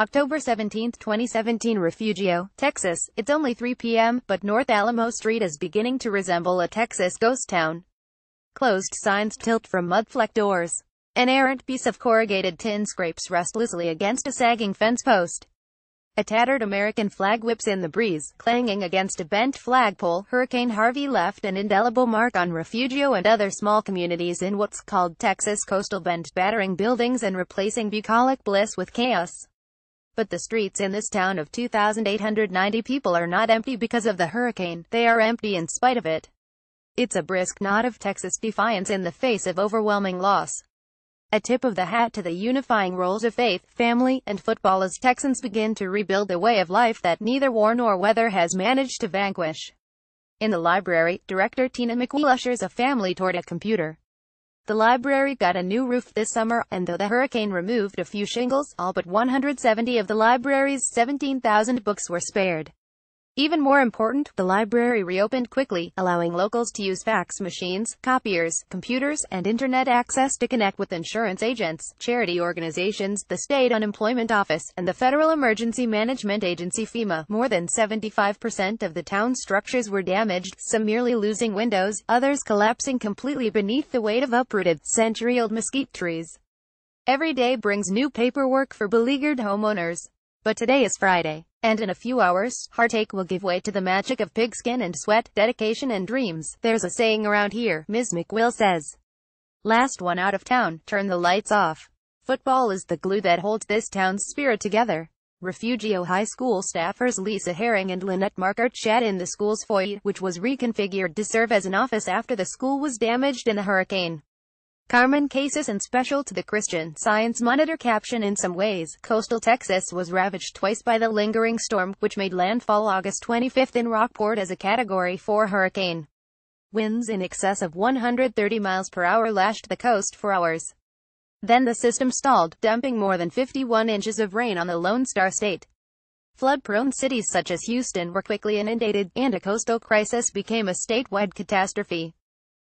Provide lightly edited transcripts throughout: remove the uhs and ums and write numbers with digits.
October 17, 2017. Refugio, Texas. It's only 3 p.m., but North Alamo Street is beginning to resemble a Texas ghost town. Closed signs tilt from mud-flecked doors. An errant piece of corrugated tin scrapes restlessly against a sagging fence post. A tattered American flag whips in the breeze, clanging against a bent flagpole. Hurricane Harvey left an indelible mark on Refugio and other small communities in what's called Texas Coastal Bend, battering buildings and replacing bucolic bliss with chaos. But the streets in this town of 2,890 people are not empty because of the hurricane, they are empty in spite of it. It's a brisk nod of Texas defiance in the face of overwhelming loss. A tip of the hat to the unifying roles of faith, family, and football as Texans begin to rebuild a way of life that neither war nor weather has managed to vanquish. In the library, director Tina McWheel ushers a family toward a computer. The library got a new roof this summer, and though the hurricane removed a few shingles, all but 170 of the library's 17,000 books were spared. Even more important, the library reopened quickly, allowing locals to use fax machines, copiers, computers, and internet access to connect with insurance agents, charity organizations, the state unemployment office, and the Federal Emergency Management Agency FEMA. More than 75% of the town's structures were damaged, some merely losing windows, others collapsing completely beneath the weight of uprooted, century-old mesquite trees. Every day brings new paperwork for beleaguered homeowners. But today is Friday, and in a few hours, heartache will give way to the magic of pigskin and sweat, dedication and dreams. There's a saying around here, Ms. McWheel says. Last one out of town, turn the lights off. Football is the glue that holds this town's spirit together. Refugio High School staffers Lisa Herring and Lynette Markert chat in the school's foyer, which was reconfigured to serve as an office after the school was damaged in the hurricane. Carmen Cases and special to the Christian Science Monitor caption in some ways, coastal Texas was ravaged twice by the lingering storm, which made landfall August 25 in Rockport as a Category 4 hurricane. Winds in excess of 130 miles per hour lashed the coast for hours. Then the system stalled, dumping more than 51 inches of rain on the Lone Star State. Flood-prone cities such as Houston were quickly inundated, and a coastal crisis became a statewide catastrophe.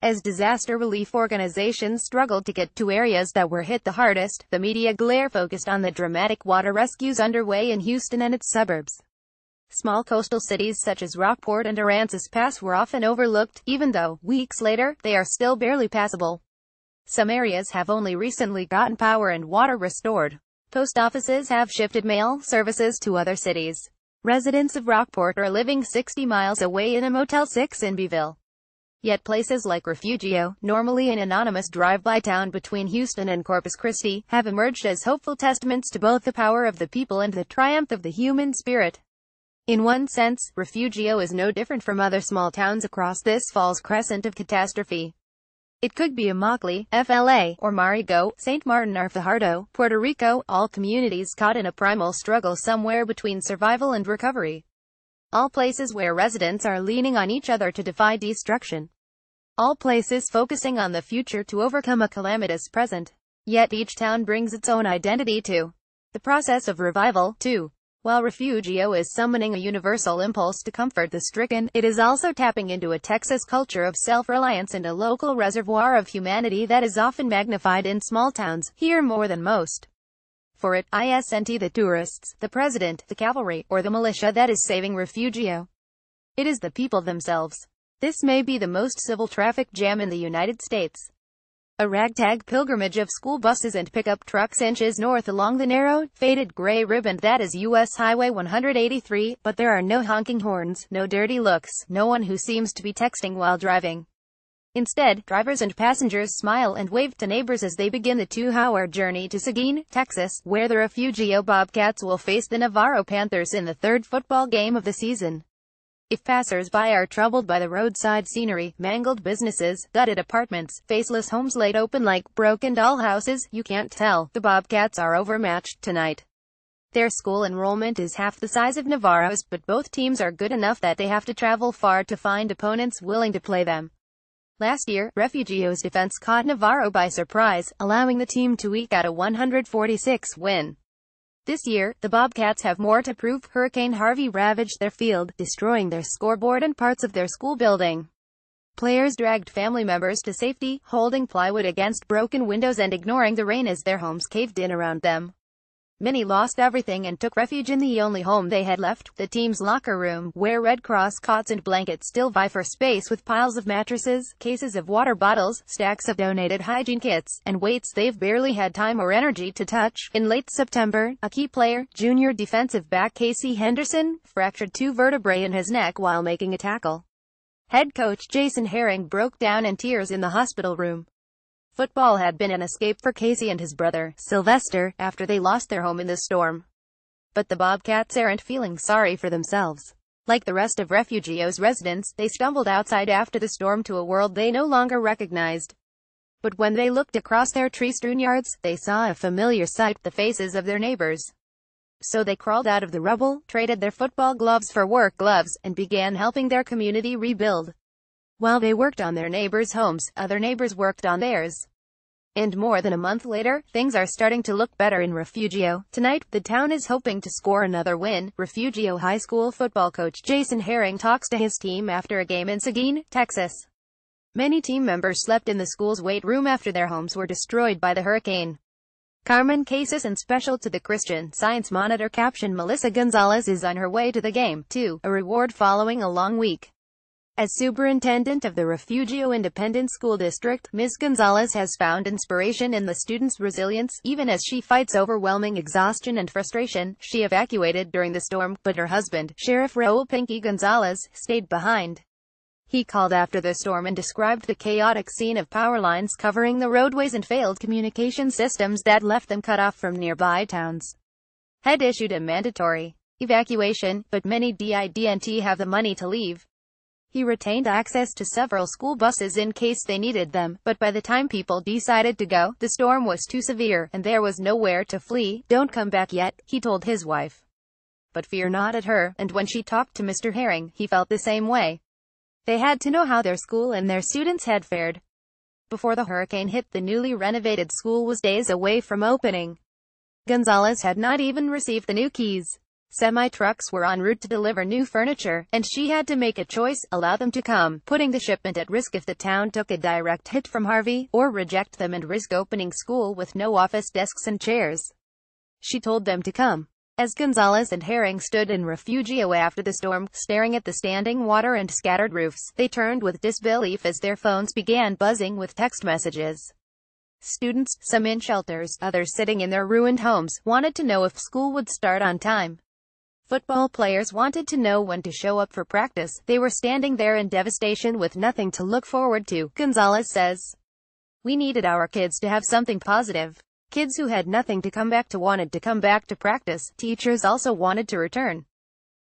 As disaster relief organizations struggled to get to areas that were hit the hardest, the media glare focused on the dramatic water rescues underway in Houston and its suburbs. Small coastal cities such as Rockport and Aransas Pass were often overlooked, even though, weeks later, they are still barely passable. Some areas have only recently gotten power and water restored. Post offices have shifted mail services to other cities. Residents of Rockport are living 60 miles away in a Motel 6 in Beeville. Yet places like Refugio, normally an anonymous drive-by town between Houston and Corpus Christi, have emerged as hopeful testaments to both the power of the people and the triumph of the human spirit. In one sense, Refugio is no different from other small towns across this fall's crescent of catastrophe. It could be Immokalee, FLA, or Marigot, St. Martin or Fajardo, Puerto Rico, all communities caught in a primal struggle somewhere between survival and recovery. All places where residents are leaning on each other to defy destruction. All places focusing on the future to overcome a calamitous present. Yet each town brings its own identity to the process of revival, too. While Refugio is summoning a universal impulse to comfort the stricken, it is also tapping into a Texas culture of self-reliance and a local reservoir of humanity that is often magnified in small towns, here more than most. For it isn't the tourists, the president, the cavalry, or the militia that is saving Refugio. It is the people themselves. This may be the most civil traffic jam in the United States. A ragtag pilgrimage of school buses and pickup trucks inches north along the narrow, faded gray ribbon that is U.S. Highway 183, but there are no honking horns, no dirty looks, no one who seems to be texting while driving. Instead, drivers and passengers smile and wave to neighbors as they begin the 2-hour journey to Seguin, Texas, where the Refugio Bobcats will face the Navarro Panthers in the third football game of the season. If passers-by are troubled by the roadside scenery, mangled businesses, gutted apartments, faceless homes laid open like broken dollhouses, you can't tell. The Bobcats are overmatched tonight. Their school enrollment is half the size of Navarro's, but both teams are good enough that they have to travel far to find opponents willing to play them. Last year, Refugio's defense caught Navarro by surprise, allowing the team to eke out a 146 win. This year, the Bobcats have more to prove. Hurricane Harvey ravaged their field, destroying their scoreboard and parts of their school building. Players dragged family members to safety, holding plywood against broken windows and ignoring the rain as their homes caved in around them. Many lost everything and took refuge in the only home they had left, the team's locker room, where Red Cross cots and blankets still vie for space with piles of mattresses, cases of water bottles, stacks of donated hygiene kits, and weights they've barely had time or energy to touch. In late September, a key player, junior defensive back Casey Henderson, fractured 2 vertebrae in his neck while making a tackle. Head coach Jason Herring broke down in tears in the hospital room. Football had been an escape for Casey and his brother, Sylvester, after they lost their home in the storm. But the Bobcats aren't feeling sorry for themselves. Like the rest of Refugio's residents, they stumbled outside after the storm to a world they no longer recognized. But when they looked across their tree-strewn yards, they saw a familiar sight, the faces of their neighbors. So they crawled out of the rubble, traded their football gloves for work gloves, and began helping their community rebuild. While they worked on their neighbors' homes, other neighbors worked on theirs. And more than a month later, things are starting to look better in Refugio. Tonight, the town is hoping to score another win. Refugio High School football coach Jason Herring talks to his team after a game in Seguin, Texas. Many team members slept in the school's weight room after their homes were destroyed by the hurricane. Carmen Cases, and special to the Christian Science Monitor caption, Melissa Gonzalez is on her way to the game, too, a reward following a long week. As superintendent of the Refugio Independent School District, Ms. Gonzalez has found inspiration in the students' resilience, even as she fights overwhelming exhaustion and frustration. She evacuated during the storm, but her husband, Sheriff Raul Pinky Gonzalez, stayed behind. He called after the storm and described the chaotic scene of power lines covering the roadways and failed communication systems that left them cut off from nearby towns. Had issued a mandatory evacuation, but many didn't have the money to leave. He retained access to several school buses in case they needed them, but by the time people decided to go, the storm was too severe, and there was nowhere to flee. Don't come back yet, he told his wife. But fear not at her, and when she talked to Mr. Herring, he felt the same way. They had to know how their school and their students had fared. Before the hurricane hit, the newly renovated school was days away from opening. Gonzalez had not even received the new keys. Semi-trucks were en route to deliver new furniture, and she had to make a choice: allow them to come, putting the shipment at risk if the town took a direct hit from Harvey, or reject them and risk opening school with no office desks and chairs. She told them to come. As Gonzalez and Herring stood in Refugio after the storm, staring at the standing water and scattered roofs, they turned with disbelief as their phones began buzzing with text messages. Students, some in shelters, others sitting in their ruined homes, wanted to know if school would start on time. Football players wanted to know when to show up for practice. They were standing there in devastation with nothing to look forward to. Gonzalez says, "We needed our kids to have something positive. Kids who had nothing to come back to wanted to come back to practice. Teachers also wanted to return.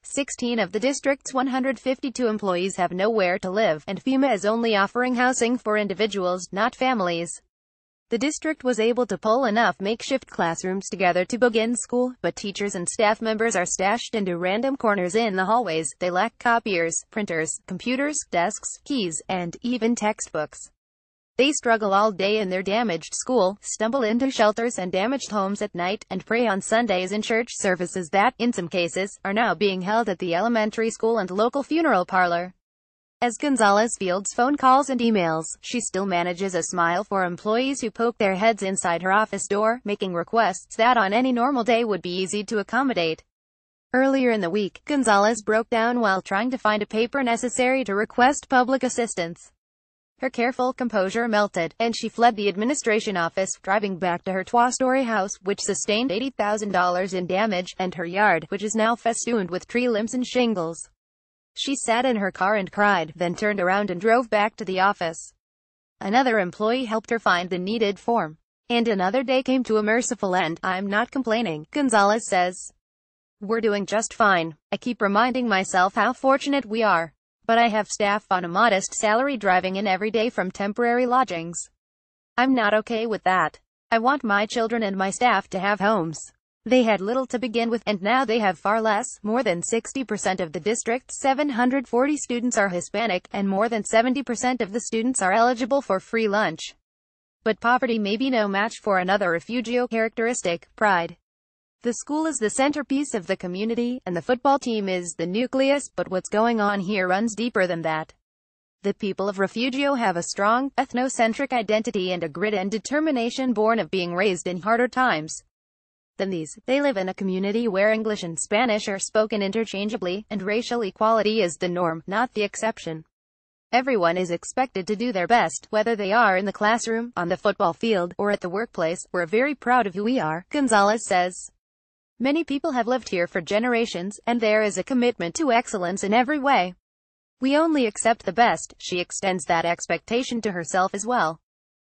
16 of the district's 152 employees have nowhere to live, and FEMA is only offering housing for individuals, not families." The district was able to pull enough makeshift classrooms together to begin school, but teachers and staff members are stashed into random corners in the hallways. They lack copiers, printers, computers, desks, keys, and even textbooks. They struggle all day in their damaged school, stumble into shelters and damaged homes at night, and pray on Sundays in church services that, in some cases, are now being held at the elementary school and local funeral parlor. As Gonzalez fields phone calls and emails, she still manages a smile for employees who poke their heads inside her office door, making requests that on any normal day would be easy to accommodate. Earlier in the week, Gonzalez broke down while trying to find a paper necessary to request public assistance. Her careful composure melted, and she fled the administration office, driving back to her two-story house, which sustained $80,000 in damage, and her yard, which is now festooned with tree limbs and shingles. She sat in her car and cried, then turned around and drove back to the office. Another employee helped her find the needed form. And another day came to a merciful end. "I'm not complaining," Gonzalez says. "We're doing just fine. I keep reminding myself how fortunate we are. But I have staff on a modest salary driving in every day from temporary lodgings. I'm not okay with that. I want my children and my staff to have homes. They had little to begin with, and now they have far less. More than 60% of the district's 740 students are Hispanic, and more than 70% of the students are eligible for free lunch. But poverty may be no match for another Refugio characteristic: pride. The school is the centerpiece of the community, and the football team is the nucleus, but what's going on here runs deeper than that. The people of Refugio have a strong, ethnocentric identity and a grit and determination born of being raised in harder times. than these. They live in a community where English and Spanish are spoken interchangeably, and racial equality is the norm, not the exception. Everyone is expected to do their best, whether they are in the classroom, on the football field, or at the workplace. We're very proud of who we are, Gonzalez says. Many people have lived here for generations, and there is a commitment to excellence in every way. We only accept the best. She extends that expectation to herself as well.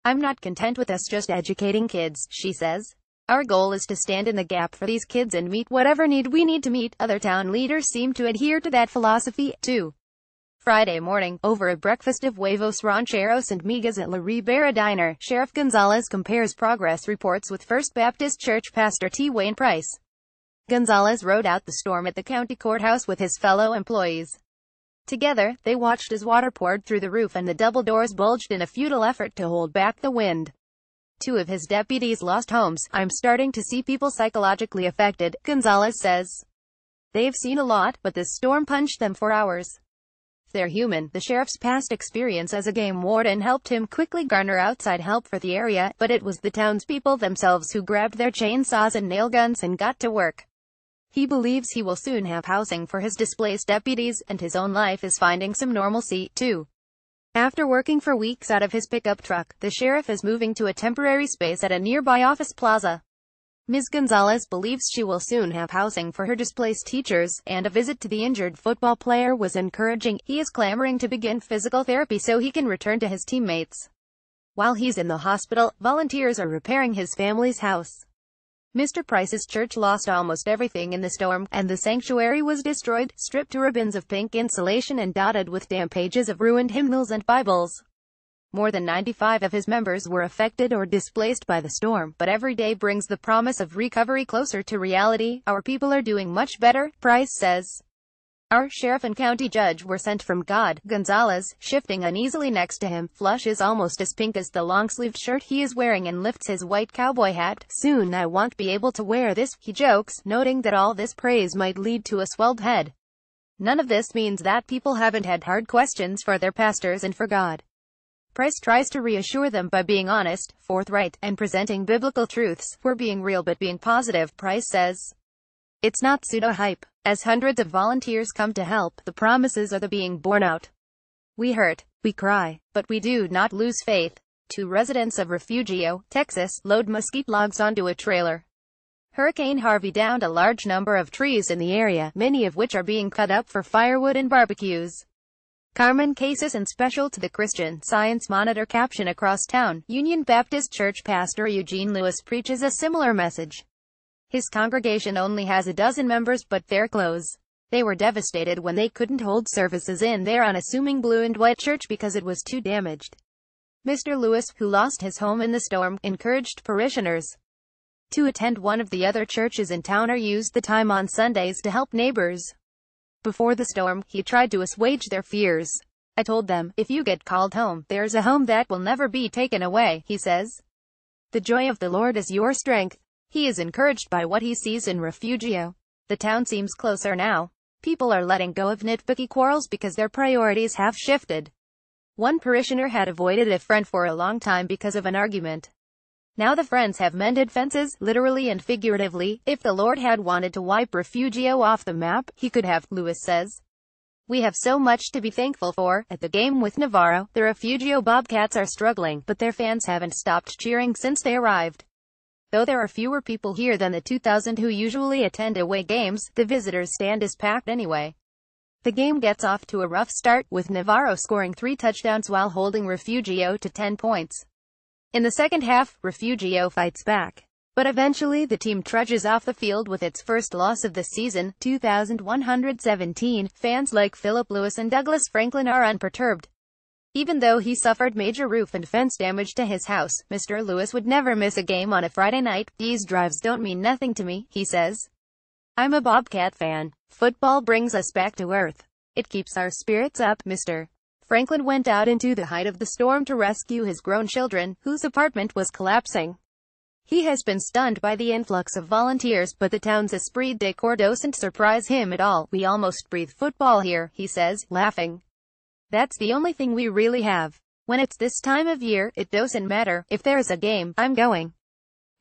I'm not content with us just educating kids, she says. Our goal is to stand in the gap for these kids and meet whatever need we need to meet. Other town leaders seem to adhere to that philosophy, too. Friday morning, over a breakfast of huevos rancheros and migas at La Ribera Diner, Sheriff Gonzalez compares progress reports with First Baptist Church Pastor T. Wayne Price. Gonzalez rode out the storm at the county courthouse with his fellow employees. Together, they watched as water poured through the roof and the double doors bulged in a futile effort to hold back the wind. 2 of his deputies lost homes. I'm starting to see people psychologically affected, Gonzalez says. They've seen a lot, but this storm punched them for hours. They're human. The sheriff's past experience as a game warden helped him quickly garner outside help for the area, but it was the townspeople themselves who grabbed their chainsaws and nail guns and got to work. He believes he will soon have housing for his displaced deputies, and his own life is finding some normalcy, too. After working for weeks out of his pickup truck, the sheriff is moving to a temporary space at a nearby office plaza. Ms. Gonzalez believes she will soon have housing for her displaced teachers, and a visit to the injured football player was encouraging. He is clamoring to begin physical therapy so he can return to his teammates. While he's in the hospital, volunteers are repairing his family's house. Mr. Price's church lost almost everything in the storm, and the sanctuary was destroyed, stripped to ribbons of pink insulation and dotted with damp pages of ruined hymnals and Bibles. More than 95 of his members were affected or displaced by the storm, but every day brings the promise of recovery closer to reality. Our people are doing much better, Price says. Our sheriff and county judge were sent from God. Gonzalez, shifting uneasily next to him, flushes almost as pink as the long-sleeved shirt he is wearing and lifts his white cowboy hat. Soon I won't be able to wear this, he jokes, noting that all this praise might lead to a swelled head. None of this means that people haven't had hard questions for their pastors and for God. Price tries to reassure them by being honest, forthright, and presenting biblical truths. We're being real but being positive, Price says. It's not pseudo-hype. As hundreds of volunteers come to help, the promises are being borne out. We hurt, we cry, but we do not lose faith. 2 residents of Refugio, Texas, load mesquite logs onto a trailer. Hurricane Harvey downed a large number of trees in the area, many of which are being cut up for firewood and barbecues. Carmen Cases and special to the Christian Science Monitor caption across town, Union Baptist Church Pastor Eugene Lewis preaches a similar message. His congregation only has a dozen members, but they're close. They were devastated when they couldn't hold services in their unassuming blue and white church because it was too damaged. Mr. Lewis, who lost his home in the storm, encouraged parishioners to attend one of the other churches in town or use the time on Sundays to help neighbors. Before the storm, he tried to assuage their fears. I told them, if you get called home, there's a home that will never be taken away, he says. The joy of the Lord is your strength. He is encouraged by what he sees in Refugio. The town seems closer now. People are letting go of nitpicky quarrels because their priorities have shifted. One parishioner had avoided a friend for a long time because of an argument. Now the friends have mended fences, literally and figuratively. If the Lord had wanted to wipe Refugio off the map, he could have, Lewis says. We have so much to be thankful for. At the game with Navarro, the Refugio Bobcats are struggling, but their fans haven't stopped cheering since they arrived. Though there are fewer people here than the 2,000 who usually attend away games, the visitors' stand is packed anyway. The game gets off to a rough start, with Navarro scoring 3 touchdowns while holding Refugio to 10 points. In the second half, Refugio fights back. But eventually the team trudges off the field with its first loss of the season, 2,117. Fans like Philip Lewis and Douglas Franklin are unperturbed. Even though he suffered major roof and fence damage to his house, Mr. Lewis would never miss a game on a Friday night. These drives don't mean nothing to me, he says. I'm a Bobcat fan. Football brings us back to earth. It keeps our spirits up. Mr. Franklin went out into the height of the storm to rescue his grown children, whose apartment was collapsing. He has been stunned by the influx of volunteers, but the town's esprit de corps doesn't surprise him at all. We almost breathe football here, he says, laughing. That's the only thing we really have. When it's this time of year, it doesn't matter. If there's a game, I'm going.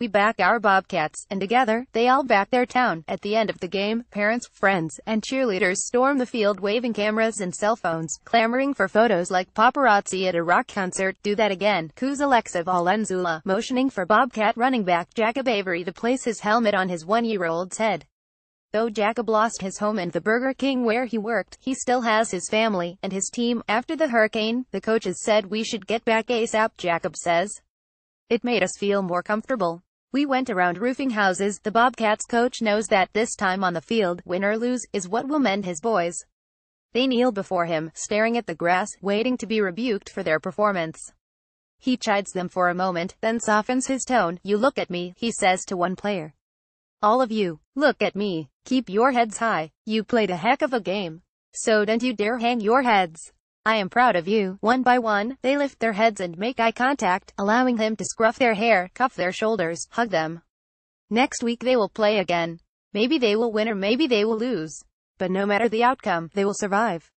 We back our Bobcats, and together, they all back their town. At the end of the game, parents, friends, and cheerleaders storm the field waving cameras and cell phones, clamoring for photos like paparazzi at a rock concert. Do that again, coos Alexa Valenzuela, motioning for Bobcat running back Jacob Avery to place his helmet on his 1-year-old's head. Though Jacob lost his home and the Burger King where he worked, he still has his family and his team. After the hurricane, the coaches said we should get back ASAP, Jacob says. It made us feel more comfortable. We went around roofing houses. The Bobcats coach knows that this time on the field, win or lose, is what will mend his boys. They kneel before him, staring at the grass, waiting to be rebuked for their performance. He chides them for a moment, then softens his tone. You look at me, he says to one player. All of you, look at me. Keep your heads high. You played a heck of a game. So don't you dare hang your heads. I am proud of you. One by one, they lift their heads and make eye contact, allowing him to scruff their hair, cuff their shoulders, hug them. Next week they will play again. Maybe they will win or maybe they will lose. But no matter the outcome, they will survive.